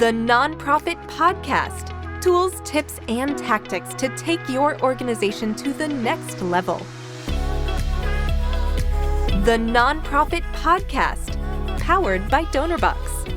The Nonprofit Podcast. Tools, tips, and tactics to take your organization to the next level. The Nonprofit Podcast, powered by Donorbox.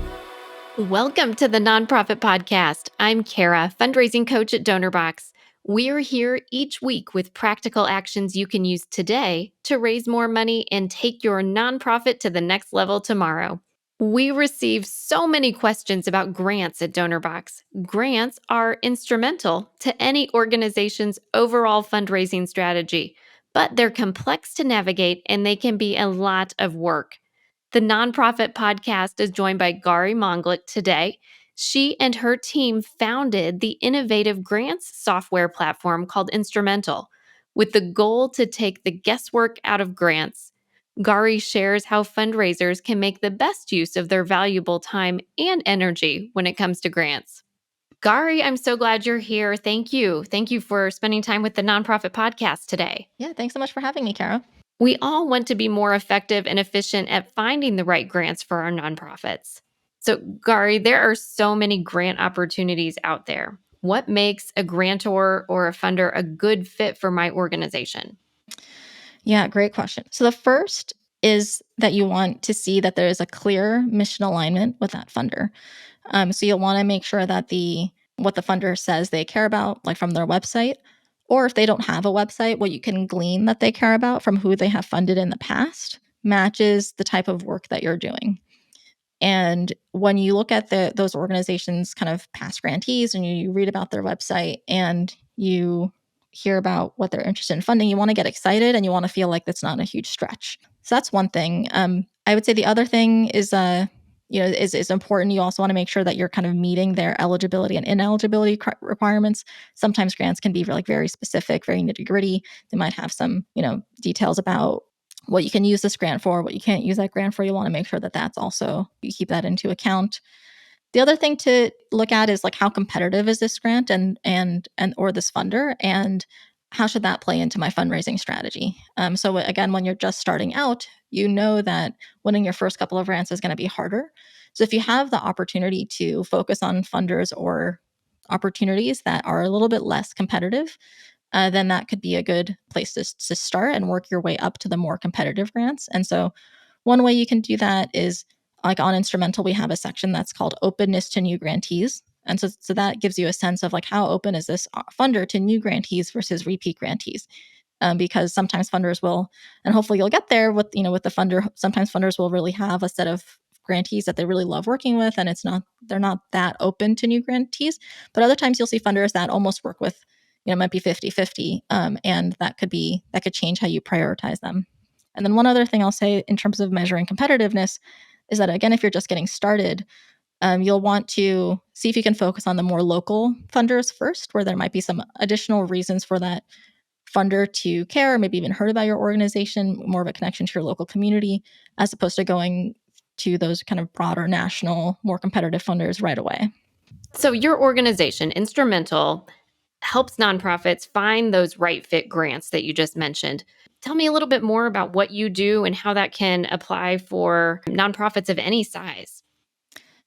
Welcome to the Nonprofit Podcast. I'm Cara, fundraising coach at Donorbox. We're here each week with practical actions you can use today to raise more money and take your nonprofit to the next level tomorrow. We receive so many questions about grants at Donorbox. Grants are instrumental to any organization's overall fundraising strategy, but they're complex to navigate and they can be a lot of work. The Nonprofit Podcast is joined by Gauri Manglik today. She and her team founded the innovative grants software platform called Instrumentl, with the goal to take the guesswork out of grants. Gauri shares how fundraisers can make the best use of their valuable time and energy when it comes to grants. Gauri, I'm so glad you're here. Thank you. Thank you for spending time with the Nonprofit Podcast today. Yeah, thanks so much for having me, Cara. We all want to be more effective and efficient at finding the right grants for our nonprofits. So, Gauri, there are so many grant opportunities out there. What makes a grantor or a funder a good fit for my organization? Yeah, great question. So the first is that you want to see that there is a clear mission alignment with that funder. So you'll want to make sure that what the funder says they care about, like from their website, or if they don't have a website, what you can glean that they care about from who they have funded in the past matches the type of work that you're doing. And when you look at those organizations' kind of past grantees and you read about their website and you hear about what they're interested in funding, you want to get excited and you want to feel like that's not a huge stretch. So that's one thing. I would say the other thing is is important. You also want to make sure that you're kind of meeting their eligibility and ineligibility requirements. Sometimes grants can be very specific, very nitty gritty. They might have some, details about what you can use this grant for, what you can't use that grant for. You want to make sure that that's also, you keep that into account. The other thing to look at is like how competitive is this grant and or this funder, and how should that play into my fundraising strategy? So again, when you're just starting out, you know that winning your first couple of grants is going to be harder. So if you have the opportunity to focus on funders or opportunities that are a little bit less competitive, then that could be a good place to start and work your way up to the more competitive grants. And so one way you can do that is, like on Instrumentl, we have a section that's called openness to new grantees. And so that gives you a sense of like how open is this funder to new grantees versus repeat grantees. Because sometimes funders will, and hopefully you'll get there with the funder, sometimes funders will really have a set of grantees that they really love working with, and they're not that open to new grantees. But other times you'll see funders that almost work with, it might be 50-50, and that could change how you prioritize them. And then one other thing I'll say in terms of measuring competitiveness is that, again, if you're just getting started, you'll want to see if you can focus on the more local funders first, where there might be some additional reasons for that funder to care, maybe even heard about your organization, more of a connection to your local community, as opposed to going to those kind of broader national, more competitive funders right away. So your organization, Instrumentl, helps nonprofits find those right fit grants that you just mentioned. Tell me a little bit more about what you do and how that can apply for nonprofits of any size.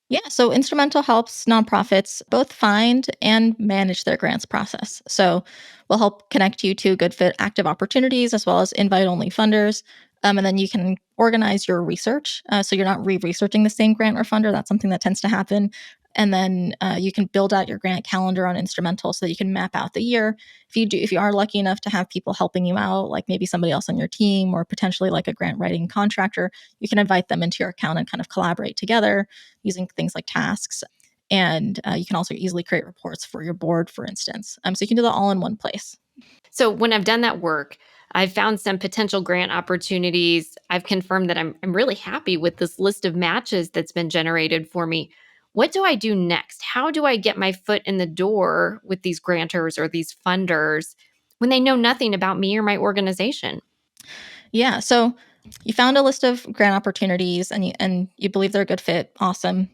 Yeah, so Instrumentl helps nonprofits both find and manage their grants process. So we'll help connect you to good fit active opportunities as well as invite-only funders. And then you can organize your research. So you're not re-researching the same grant or funder. That's something that tends to happen. And then you can build out your grant calendar on Instrumentl so that you can map out the year. If you are lucky enough to have people helping you out, like maybe somebody else on your team or potentially like a grant writing contractor, you can invite them into your account and kind of collaborate together using things like tasks. And you can also easily create reports for your board, for instance. So you can do that all in one place. So when I've done that work, I've found some potential grant opportunities. I've confirmed that I'm really happy with this list of matches that's been generated for me. What do I do next? How do I get my foot in the door with these grantors or these funders when they know nothing about me or my organization? Yeah, so you found a list of grant opportunities and you believe they're a good fit. Awesome.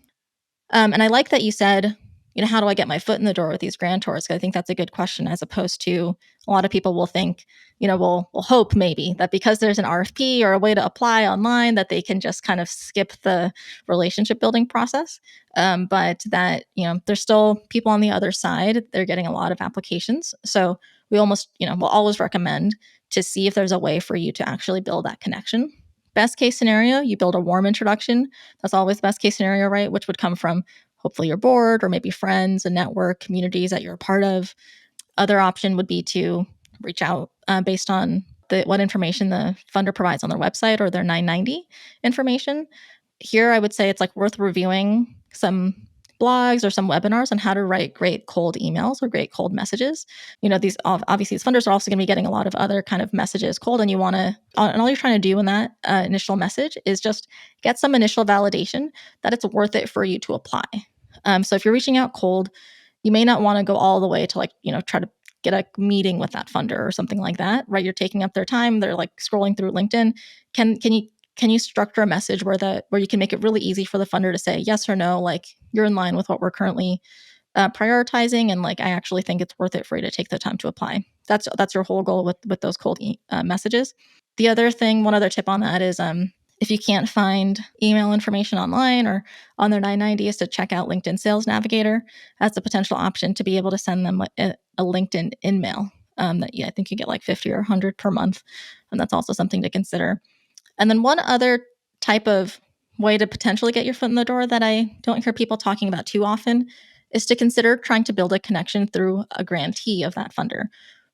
And I like that you said how do I get my foot in the door with these grantors? 'Cause I think that's a good question, as opposed to a lot of people will think, will hope maybe that because there's an RFP or a way to apply online that they can just kind of skip the relationship building process. But that, there's still people on the other side. They're getting a lot of applications. So we almost, we'll always recommend to see if there's a way for you to actually build that connection. Best case scenario, you build a warm introduction. That's always best case scenario, right? Which would come from hopefully your board or maybe friends and network communities that you're a part of. Other option would be to reach out based on what information the funder provides on their website or their 990 information. Here, I would say it's like worth reviewing some blogs or some webinars on how to write great cold emails or great cold messages. These obviously these funders are also going to be getting a lot of other kind of messages cold, and and all you're trying to do in that initial message is just get some initial validation that it's worth it for you to apply. So if you're reaching out cold, you may not want to go all the way to try to get a meeting with that funder or something like that, right? You're taking up their time. They're like scrolling through LinkedIn. Can you structure a message where you can make it really easy for the funder to say yes or no, like you're in line with what we're currently prioritizing, and like I actually think it's worth it for you to take the time to apply. That's your whole goal with those cold messages. The other thing, one other tip on that is if you can't find email information online or on their 990, is to check out LinkedIn Sales Navigator as a potential option to be able to send them a LinkedIn in-mail that I think you get like 50 or 100 per month, and that's also something to consider. And then one other type of way to potentially get your foot in the door that I don't hear people talking about too often is to consider trying to build a connection through a grantee of that funder,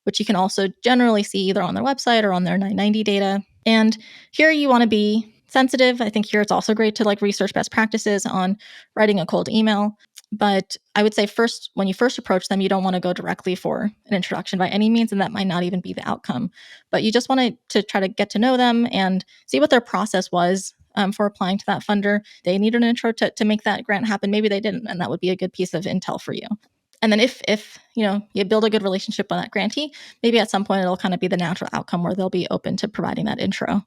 which you can also generally see either on their website or on their 990 data. And here you want to be sensitive. I think here it's also great to like research best practices on writing a cold email. But I would say first, when you first approach them, you don't want to go directly for an introduction by any means, and that might not even be the outcome. But you just want to try to get to know them and see what their process was for applying to that funder. They needed an intro to make that grant happen. Maybe they didn't, and that would be a good piece of intel for you. And then if you build a good relationship with that grantee, maybe at some point it'll kind of be the natural outcome where they'll be open to providing that intro.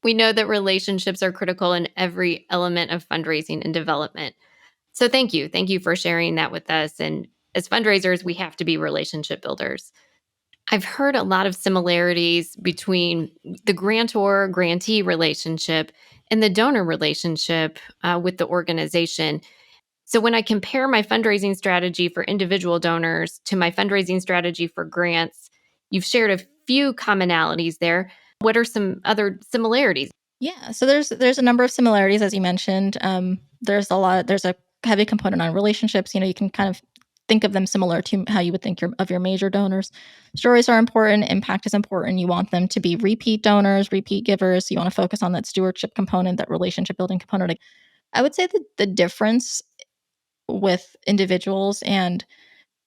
We know that relationships are critical in every element of fundraising and development. So thank you. Thank you for sharing that with us. And as fundraisers, we have to be relationship builders. I've heard a lot of similarities between the grantor-grantee relationship and the donor relationship with the organization. So when I compare my fundraising strategy for individual donors to my fundraising strategy for grants, you've shared a few commonalities there. What are some other similarities? Yeah, so there's a number of similarities, as you mentioned. There's a heavy component on relationships. You can kind of think of them similar to how you would think of your major donors. Stories are important. Impact is important. You want them to be repeat donors, repeat givers. You want to focus on that stewardship component, that relationship building component. I would say that the difference with individuals and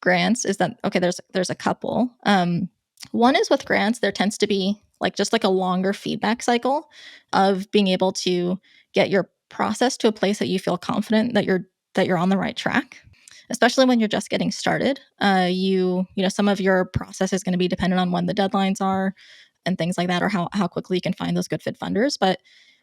grants is that, okay, there's a couple. One is with grants, there tends to be just like a longer feedback cycle of being able to get your process to a place that you feel confident that you're on the right track. Especially when you're just getting started, some of your process is going to be dependent on when the deadlines are and things like that, or how quickly you can find those good fit funders. But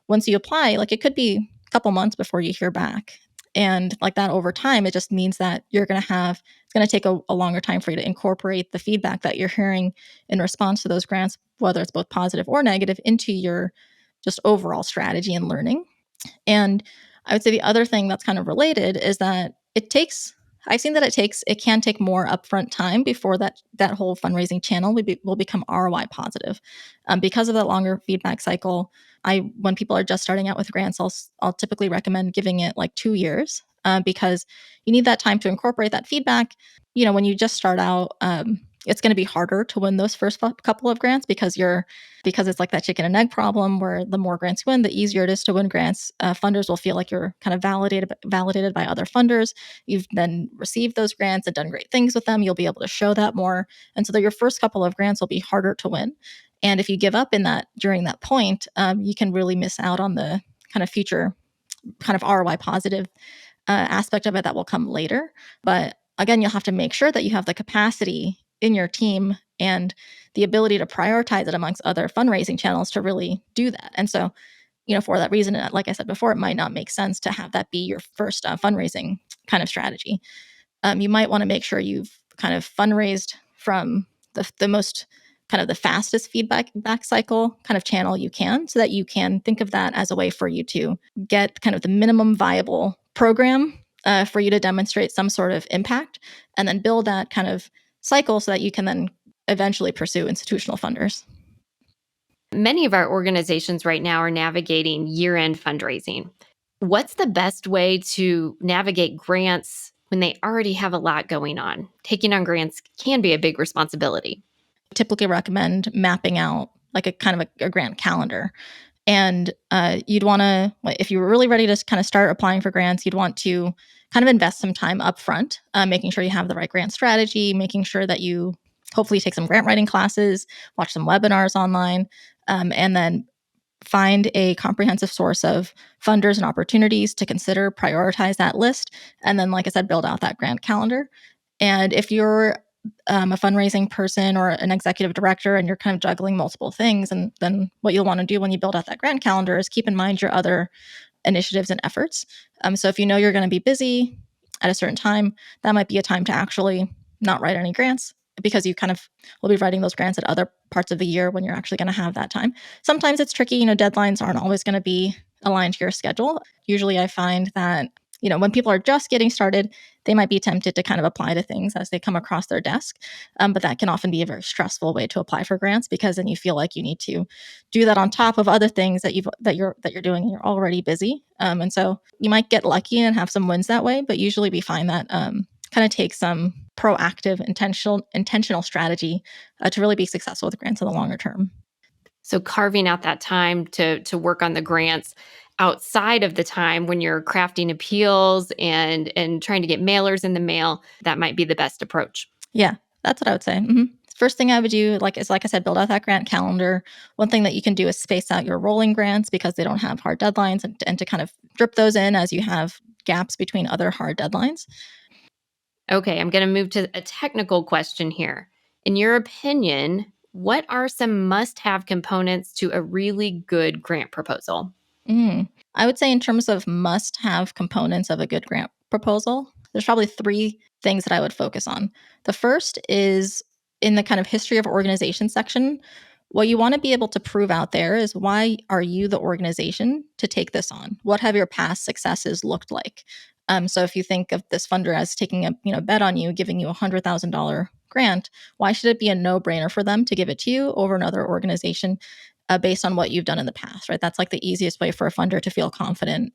once you apply, it could be a couple months before you hear back. And like that over time, it just means that it's going to take a longer time for you to incorporate the feedback that you're hearing in response to those grants, whether it's both positive or negative, into your just overall strategy and learning. And I would say the other thing that's kind of related is that it can take more upfront time before that whole fundraising channel will become ROI positive. Because of that longer feedback cycle, when people are just starting out with grants, I'll typically recommend giving it like 2 years because you need that time to incorporate that feedback. When you just start out, it's going to be harder to win those first couple of grants because it's like that chicken and egg problem where the more grants you win, the easier it is to win grants. Funders will feel like you're kind of validated by other funders. You've then received those grants and done great things with them. You'll be able to show that more. And so that your first couple of grants will be harder to win. And if you give up during that point, you can really miss out on the kind of future kind of ROI positive aspect of it that will come later. But again, you'll have to make sure that you have the capacity in your team and the ability to prioritize it amongst other fundraising channels to really do that. And so, for that reason, like I said before, it might not make sense to have that be your first fundraising kind of strategy. you might want to make sure you've kind of fundraised from the most kind of the fastest feedback back cycle kind of channel you can, so that you can think of that as a way for you to get kind of the minimum viable program for you to demonstrate some sort of impact, and then build that kind of cycle so that you can then eventually pursue institutional funders. Many of our organizations right now are navigating year-end fundraising. What's the best way to navigate grants when they already have a lot going on? Taking on grants can be a big responsibility. Typically recommend mapping out like a kind of a grant calendar. And you'd want to, if you were really ready to kind of start applying for grants, you'd want to kind of invest some time up front, making sure you have the right grant strategy, making sure that you hopefully take some grant writing classes, watch some webinars online, and then find a comprehensive source of funders and opportunities to consider, prioritize that list, and then, like I said, build out that grant calendar. And if you're a fundraising person or an executive director and you're kind of juggling multiple things, and then what you'll want to do when you build out that grant calendar is keep in mind your other initiatives and efforts. So if you know you're going to be busy at a certain time, that might be a time to actually not write any grants, because you kind of will be writing those grants at other parts of the year when you're actually going to have that time. Sometimes it's tricky, deadlines aren't always going to be aligned to your schedule. Usually I find that, when people are just getting started, they might be tempted to kind of apply to things as they come across their desk. But that can often be a very stressful way to apply for grants, because then you feel like you need to do that on top of other things that you're doing, and you're already busy. And so you might get lucky and have some wins that way, but usually we find that kind of takes some proactive, intentional strategy to really be successful with grants in the longer term. So carving out that time to work on the grants outside of the time when you're crafting appeals and trying to get mailers in the mail, that might be the best approach. Yeah, that's what I would say. First thing I would do, like I said, build out that grant calendar. One thing that you can do is space out your rolling grants, because they don't have hard deadlines, and to kind of drip those in as you have gaps between other hard deadlines. Okay, I'm going to move to a technical question here. In your opinion, what are some must-have components to a really good grant proposal? I would say, in terms of must-have components of a good grant proposal, there's probably three things that I would focus on. The first is in the kind of history of organization section. What you want to be able to prove out there is, why are you the organization to take this on? What have your past successes looked like? So if you think of this funder as taking a bet on you, giving you $100,000 grant, why should it be a no-brainer for them to give it to you over another organization based on what you've done in the past, right? That's like the easiest way for a funder to feel confident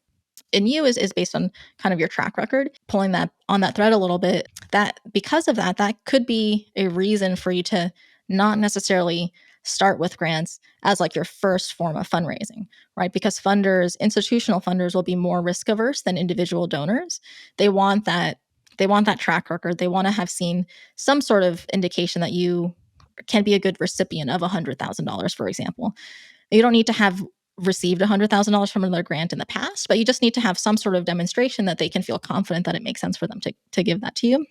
in you, is based on kind of your track record. Pulling that on that thread a little bit, that because of that, that could be a reason for you to not necessarily start with grants as like your first form of fundraising, right? Because institutional funders will be more risk averse than individual donors. They want that track record. They want to have seen some sort of indication that you can be a good recipient of $100,000, for example. You don't need to have received $100,000 from another grant in the past, but you just need to have some sort of demonstration that they can feel confident that it makes sense for them to give that to you.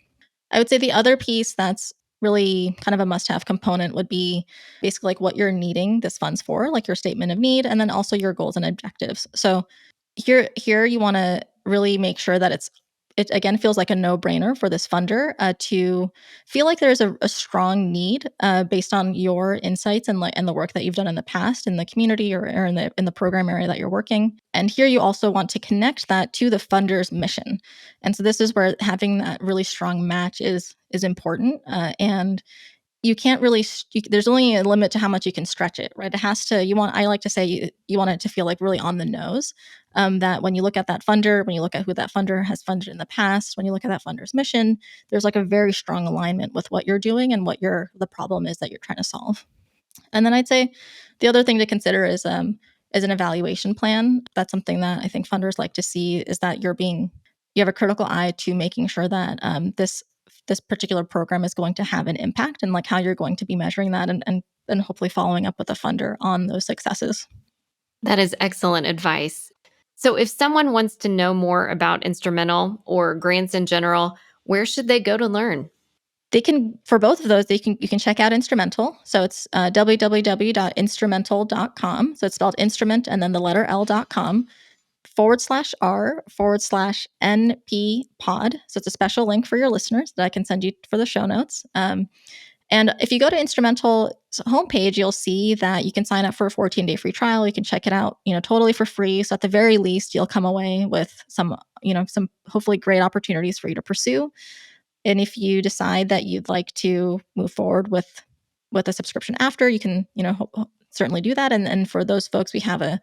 I would say the other piece that's really kind of a must-have component would be basically like what you're needing this funds for, like your statement of need, and then also your goals and objectives. So here you want to really make sure that it again feels like a no-brainer for this funder to feel like there's a strong need based on your insights and the work that you've done in the past in the community, or in the program area that you're working. And here you also want to connect that to the funder's mission. And so this is where having that really strong match is important. And you can't really there's only a limit to how much you can stretch it, right? It has to I like to say, you want it to feel like really on the nose, that when you look at that funder, when you look at who that funder has funded in the past, when you look at that funder's mission, there's like a very strong alignment with what you're doing and what the problem is that you're trying to solve. And then I'd say the other thing to consider is an evaluation plan. That's something that I think funders like to see, is that you have a critical eye to making sure that this particular program is going to have an impact, and like how you're going to be measuring that, and hopefully following up with the funder on those successes. That is excellent advice. So if someone wants to know more about Instrumentl or grants in general, where should they go to learn? They can, for both of those, you can check out Instrumentl. So it's www.instrumentl.com. So it's spelled instrument and then the letter L.com. /r/NP pod. So it's a special link for your listeners that I can send you for the show notes. And if you go to Instrumentl's homepage, you'll see that you can sign up for a 14-day free trial. You can check it out, totally for free. So at the very least, you'll come away with some hopefully great opportunities for you to pursue. And if you decide that you'd like to move forward with a subscription after, you can, certainly do that. And for those folks, we have a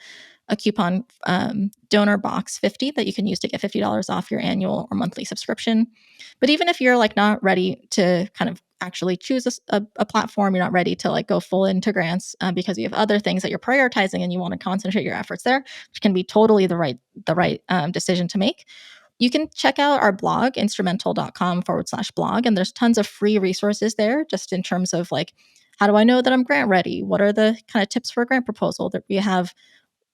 coupon, Donorbox 50, that you can use to get $50 off your annual or monthly subscription. But even if you're not ready to kind of actually choose a platform, you're not ready to go full into grants because you have other things that you're prioritizing and you want to concentrate your efforts there, which can be totally the right decision to make. You can check out our blog, instrumentl.com/blog, and there's tons of free resources there just in terms of how do I know that I'm grant ready? What are the kind of tips for a grant proposal? That we have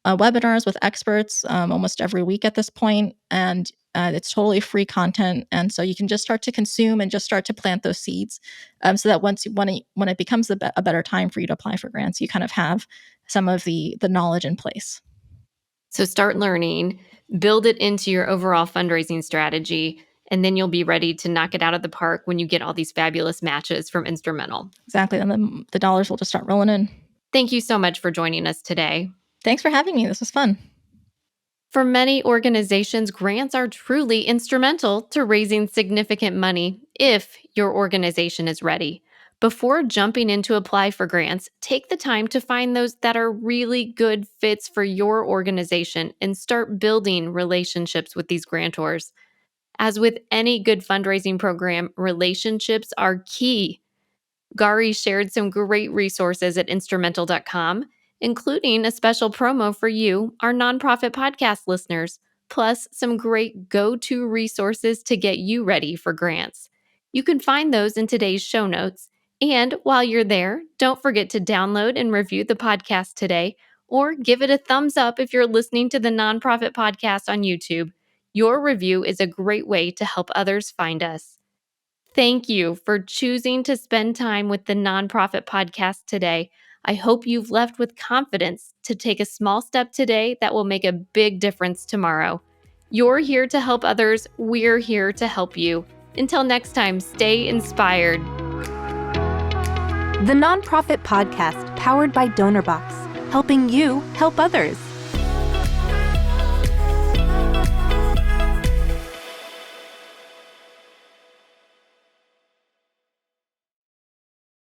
webinars with experts almost every week at this point, and it's totally free content. And so you can just start to consume and just start to plant those seeds so that when it becomes a better time for you to apply for grants, you kind of have some of the knowledge in place. So start learning, build it into your overall fundraising strategy, and then you'll be ready to knock it out of the park when you get all these fabulous matches from Instrumentl. Exactly. And then the dollars will just start rolling in. Thank you so much for joining us today. Thanks for having me. This was fun. For many organizations, grants are truly instrumental to raising significant money if your organization is ready. Before jumping in to apply for grants, take the time to find those that are really good fits for your organization and start building relationships with these grantors. As with any good fundraising program, relationships are key. Gauri shared some great resources at instrumentl.com, including a special promo for you, our nonprofit podcast listeners, plus some great go-to resources to get you ready for grants. You can find those in today's show notes. And while you're there, don't forget to download and review the podcast today, or give it a thumbs up if you're listening to the Nonprofit Podcast on YouTube. Your review is a great way to help others find us. Thank you for choosing to spend time with the Nonprofit Podcast today. I hope you've left with confidence to take a small step today that will make a big difference tomorrow. You're here to help others. We're here to help you. Until next time, stay inspired. The Nonprofit Podcast, powered by Donorbox, helping you help others.